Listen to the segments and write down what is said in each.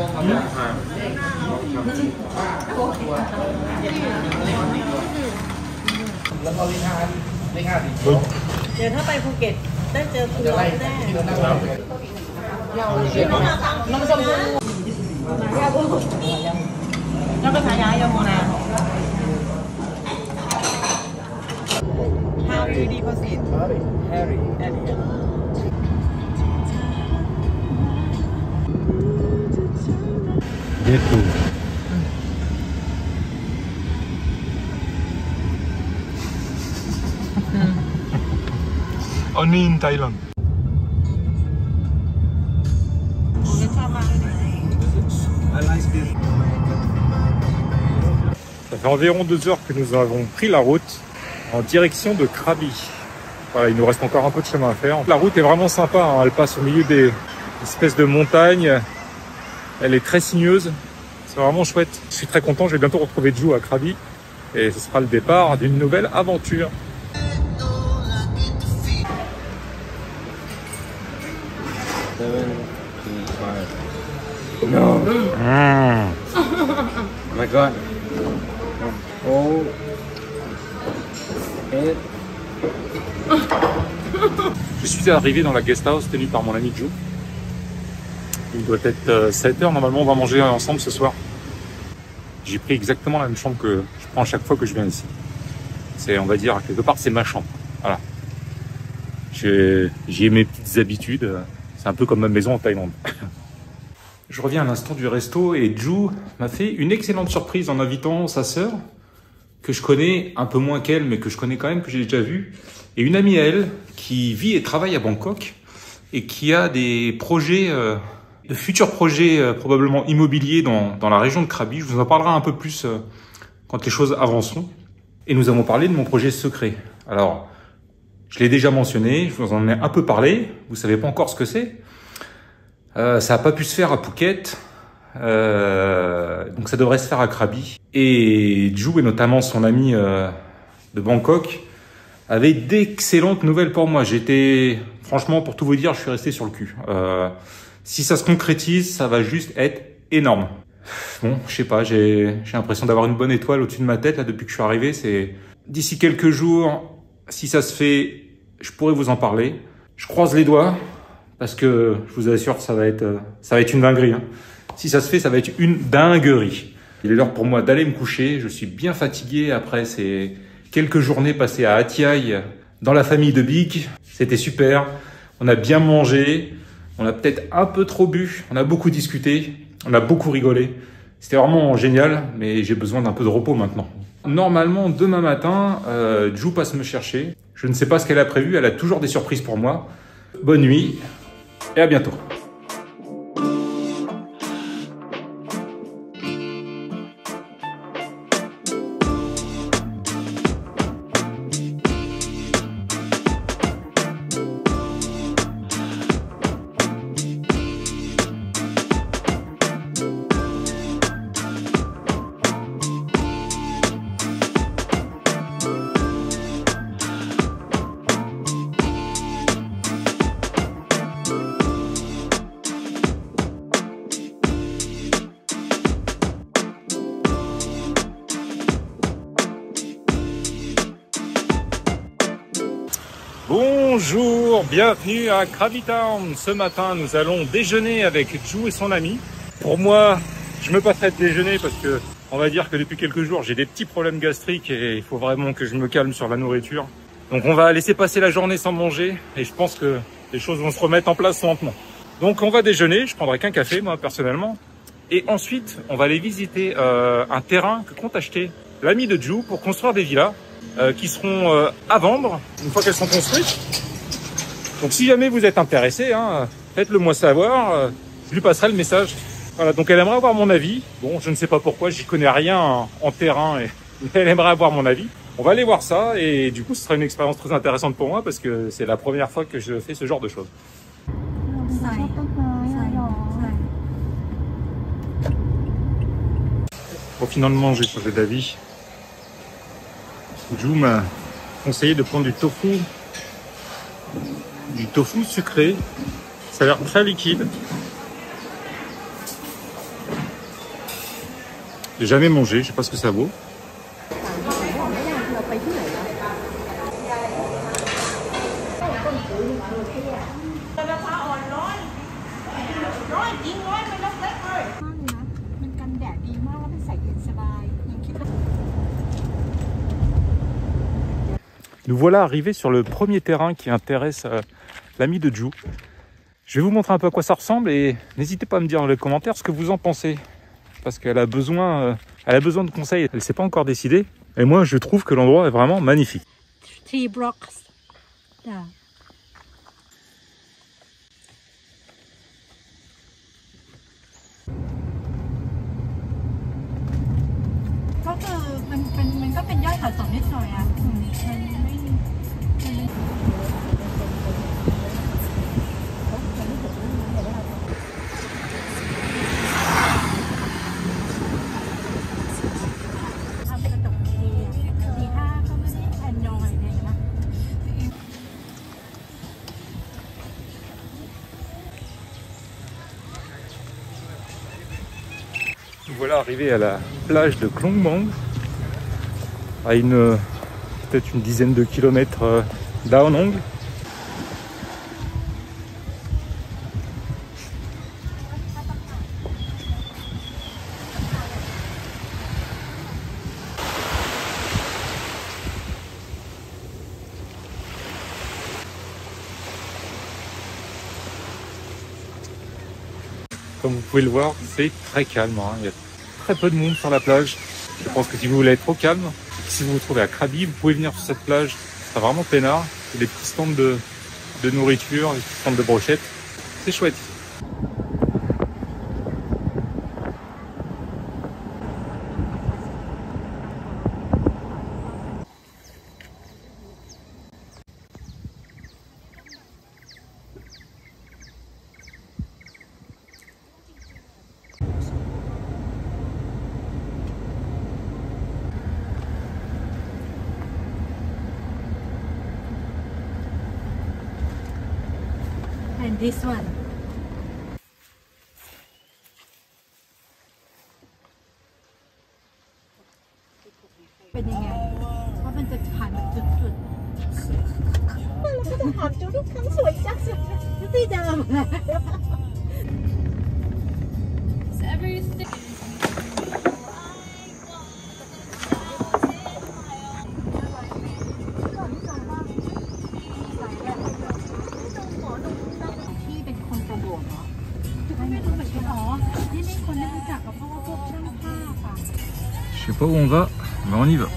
เดี๋ยวถ้าไปภูเก็ตได้เจอคุณน้องแน่น้องชมพู่แล้วก็ฉายายาโมนา How do you deposit? Harry. Get to. Only in Thailand. Ça fait environ 2 heures que nous avons pris la route en direction de Krabi. Voilà, il nous reste encore un peu de chemin à faire. La route est vraiment sympa, hein. Elle passe au milieu des espèces de montagnes. Elle est très sinueuse. C'est vraiment chouette. Je suis très content, je vais bientôt retrouver Ju à Krabi. Et ce sera le départ d'une nouvelle aventure. No. Oh my god. Oh. Je suis arrivé dans la guest house tenue par mon ami Ju. Il doit être 7 heures. Normalement, on va manger ensemble ce soir. J'ai pris exactement la même chambre que je prends à chaque fois que je viens ici. C'est, on va dire, quelque part, c'est ma chambre. Voilà. J'ai mes petites habitudes. C'est un peu comme ma maison en Thaïlande. Je reviens à l'instant du resto et Ju m'a fait une excellente surprise en invitant sa sœur, que je connais un peu moins qu'elle, mais que je connais quand même, que j'ai déjà vue, et une amie à elle qui vit et travaille à Bangkok et qui a des projets, de futurs projets probablement immobiliers dans la région de Krabi. Je vous en parlerai un peu plus quand les choses avanceront. Et nous avons parlé de mon projet secret. Alors, je l'ai déjà mentionné, je vous en ai un peu parlé, vous savez pas encore ce que c'est. Ça n'a pas pu se faire à Phuket, donc ça devrait se faire à Krabi. Et Ju, et notamment son ami de Bangkok, avait d'excellentes nouvelles pour moi. Franchement, pour tout vous dire, je suis resté sur le cul. Si ça se concrétise, ça va juste être énorme. Bon, je sais pas, j'ai l'impression d'avoir une bonne étoile au-dessus de ma tête là depuis que je suis arrivé. C'est d'ici quelques jours, si ça se fait, je pourrais vous en parler. Je croise les doigts. Parce que je vous assure, ça va être une dinguerie. Hein. Si ça se fait, ça va être une dinguerie. Il est l'heure pour moi d'aller me coucher. Je suis bien fatigué après ces quelques journées passées à Atiaï dans la famille de Big. C'était super. On a bien mangé. On a peut-être un peu trop bu. On a beaucoup discuté. On a beaucoup rigolé. C'était vraiment génial, mais j'ai besoin d'un peu de repos maintenant. Normalement, demain matin, Ju passe me chercher. Je ne sais pas ce qu'elle a prévu. Elle a toujours des surprises pour moi. Bonne nuit. Et à bientôt. Bonjour, bienvenue à Krabi Town. Ce matin, nous allons déjeuner avec Ju et son ami. Pour moi, je me passerai de déjeuner parce que on va dire que depuis quelques jours, j'ai des petits problèmes gastriques et il faut vraiment que je me calme sur la nourriture. Donc on va laisser passer la journée sans manger et je pense que les choses vont se remettre en place lentement. Donc on va déjeuner, je prendrai qu'un café moi personnellement. Et ensuite, on va aller visiter un terrain que compte acheter l'ami de Ju pour construire des villas. Qui seront à vendre une fois qu'elles sont construites. Donc si jamais vous êtes intéressé, hein, faites-le moi savoir, je lui passerai le message. Voilà, donc elle aimerait avoir mon avis. Bon, je ne sais pas pourquoi, j'y connais rien en terrain, et elle aimerait avoir mon avis. On va aller voir ça et du coup ce sera une expérience très intéressante pour moi parce que c'est la première fois que je fais ce genre de choses. Bon, finalement j'ai changé d'avis. Ju m'a conseillé de prendre du tofu sucré. Ça a l'air très liquide. J'ai jamais mangé, je sais pas ce que ça vaut. เราไปที่ไหนนะราคาอ่อนร้อยจริงร้อยไม่รับเล็กเลย มากเลยนะมันกันแดดดีมากแล้วมันใส่เย็นสบายยังคิดว่า Nous voilà arrivés sur le premier terrain qui intéresse l'ami de Ju. Je vais vous montrer un peu à quoi ça ressemble et n'hésitez pas à me dire dans les commentaires ce que vous en pensez. Parce qu'elle a besoin de conseils. Elle ne s'est pas encore décidée. Et moi, je trouve que l'endroit est vraiment magnifique. 3 blocks จ้ะก็คือมันก็เป็นยอดเขาสองนิดหน่อยอ่ะมันไม่ทำกระจกดีดีห้าก็ไม่ได้แอนนอยเลยนะ Nous voilà arrivés à la plage de Klong Mang, à peut-être une dizaine de kilomètres d'Ao Nong. Comme vous pouvez le voir, c'est très calme, hein. Il y a très peu de monde sur la plage. Je pense que si vous voulez être au calme, si vous vous trouvez à Krabi, vous pouvez venir sur cette plage. C'est vraiment peinard. Il y a des petits stands de nourriture, des petits stands de brochettes. C'est chouette. and this one เป็นยังไงเพราะมันจะผ่านแบบจุดๆแล้วก็จะถามจูทุกครั้งสวยจังที่เดิมเลย ที่เป็นคนโปรโมทเหรอไม่รู้เหมือนกันอ๋อนี่ไม่คนได้รู้จักกับเพราะว่าพวกช่างภาพอ่ะ Je sais pas où on va, mais on y va.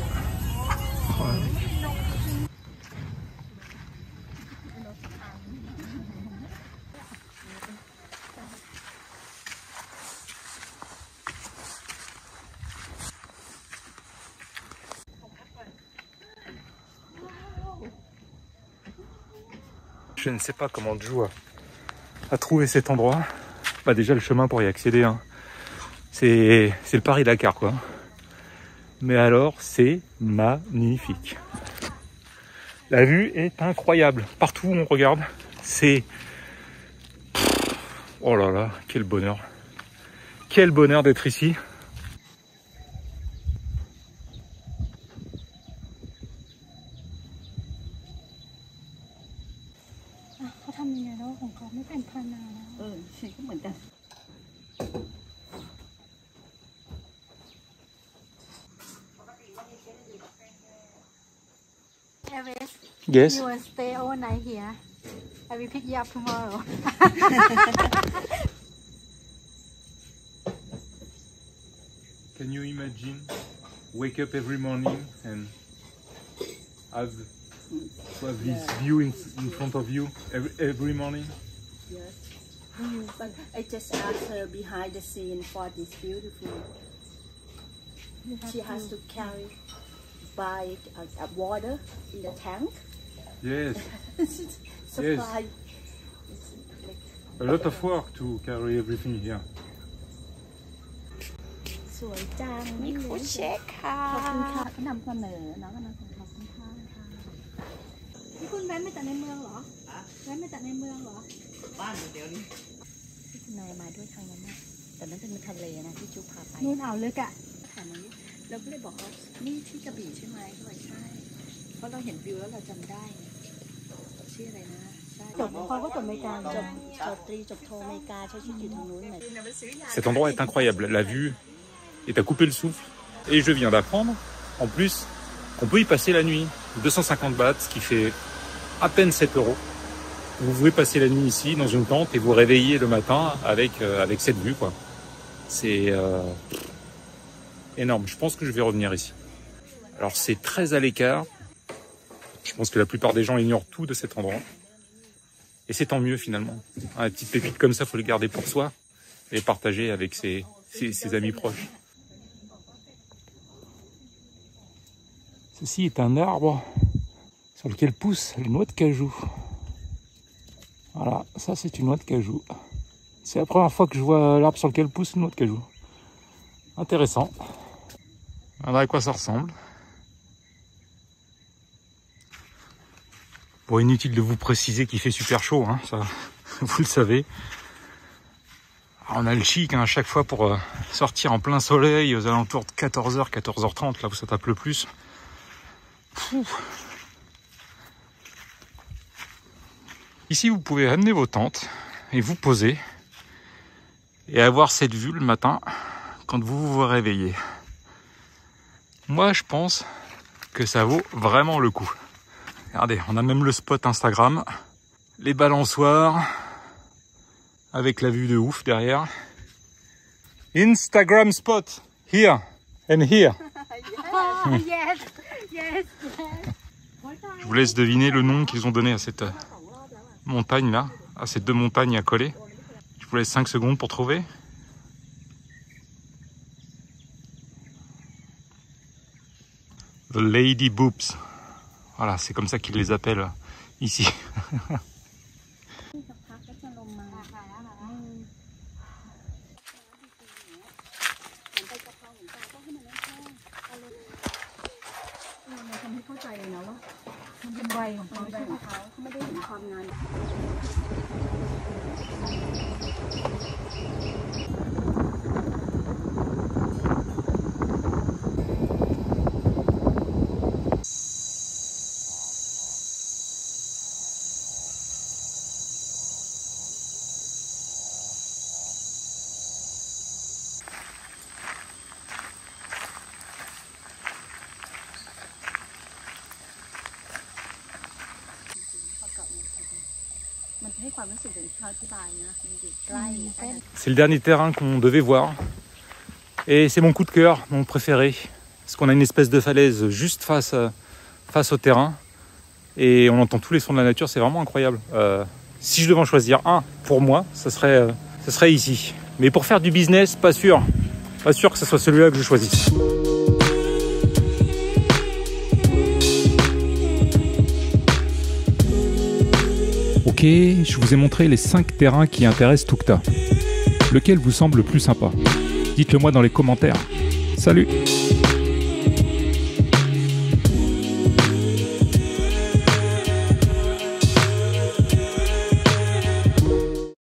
Je ne sais pas comment Ju a trouvé cet endroit. Bah déjà le chemin pour y accéder, hein. C'est le Paris-Dakar quoi. Mais alors c'est magnifique. La vue est incroyable. Partout où on regarde, c'est... Oh là là, quel bonheur. Quel bonheur d'être ici.เขาทำยังไงแล้วของเขาไม่เป็นพานานะ ฉันก็เหมือนกัน Everest Yes. you will stay overnight here I will pick you up tomorrow Can you imagine wake up every morning and have this view in front of you every morning? Yes. But I just asked her behind the scene for this beautiful. She has to carry buy water in the tank. Yes. Supply. A lot of work to carry everything here. สวยจังมีคูเช็คค่ะขอบคุณค่ะที่นำเสนอน้องก็นำเสนอขอบคุณค่ะ นี่คุณแว้นมาจากในเมืองเหรอแว้นมาจากในเมืองเหรอ บ้านเดี๋ยวนี้พี่นายมาด้วยทางนั้นนะแต่นั้นเป็นทะเลนะที่จูพาไป นู่นอ่าวลึกอ่ะ ถามอย่างนี้เราก็เลยบอกว่านี่ที่กระบี่ใช่ไหมเขาบอกใช่เพราะเราเห็นวิวแล้วเราจำได้ชื่ออะไรนะใช่จบพอก็จบอเมริกาจบตรีจบโทอเมริกาใช้ชีวิตอยู่ทางนู้นเหมือน Cet endroit est incroyable, la vue est à couper le souffle. Et je viens d'apprendre, en plus, qu'on peut y passer la nuit. 250 bahts, ce qui fait à peine 7 €. Vous pouvez passer la nuit ici, dans une tente, et vous réveiller le matin avec cette vue, quoi. C'est énorme. Je pense que je vais revenir ici. Alors, c'est très à l'écart. Je pense que la plupart des gens ignorent tout de cet endroit. Et c'est tant mieux, finalement. Des petites pépites comme ça, faut les garder pour soi et les partager avec ses amis proches. Ceci est un arbre sur lequel poussent les noix de cajou. Voilà, ça c'est une noix de cajou. C'est la première fois que je vois l'arbre sur lequel pousse une noix de cajou. Intéressant. Voilà à quoi ça ressemble. Bon, inutile de vous préciser qu'il fait super chaud, hein, ça, vous le savez. Alors, on a le chic hein, à chaque fois pour sortir en plein soleil aux alentours de 14h, 14h30, là où ça tape le plus. Ici, vous pouvez amener vos tentes et vous poser et avoir cette vue le matin quand vous vous réveillez. Moi, je pense que ça vaut vraiment le coup. Regardez, on a même le spot Instagram, les balançoires avec la vue de ouf derrière. Instagram spot, here and here. Yes, yes, yes. Je vous laisse deviner le nom qu'ils ont donné à cette montagne là, à ces deux montagnes à coller. Je vous laisse 5 secondes pour trouver. The Lady Boobs. Voilà, c'est comme ça qu'ils les appellent ici. C'est le dernier terrain qu'on devait voir. Et c'est mon coup de cœur, mon préféré. Parce qu'on a une espèce de falaise juste face au terrain. Et on entend tous les sons de la nature, c'est vraiment incroyable. Si je devais en choisir un, pour moi, ça serait ici. Mais pour faire du business, pas sûr. Pas sûr que ce soit celui-là que je choisisse. Ok, je vous ai montré les 5 terrains qui intéressent Tukta. Lequel vous semble le plus sympa? Dites-le moi dans les commentaires. Salut!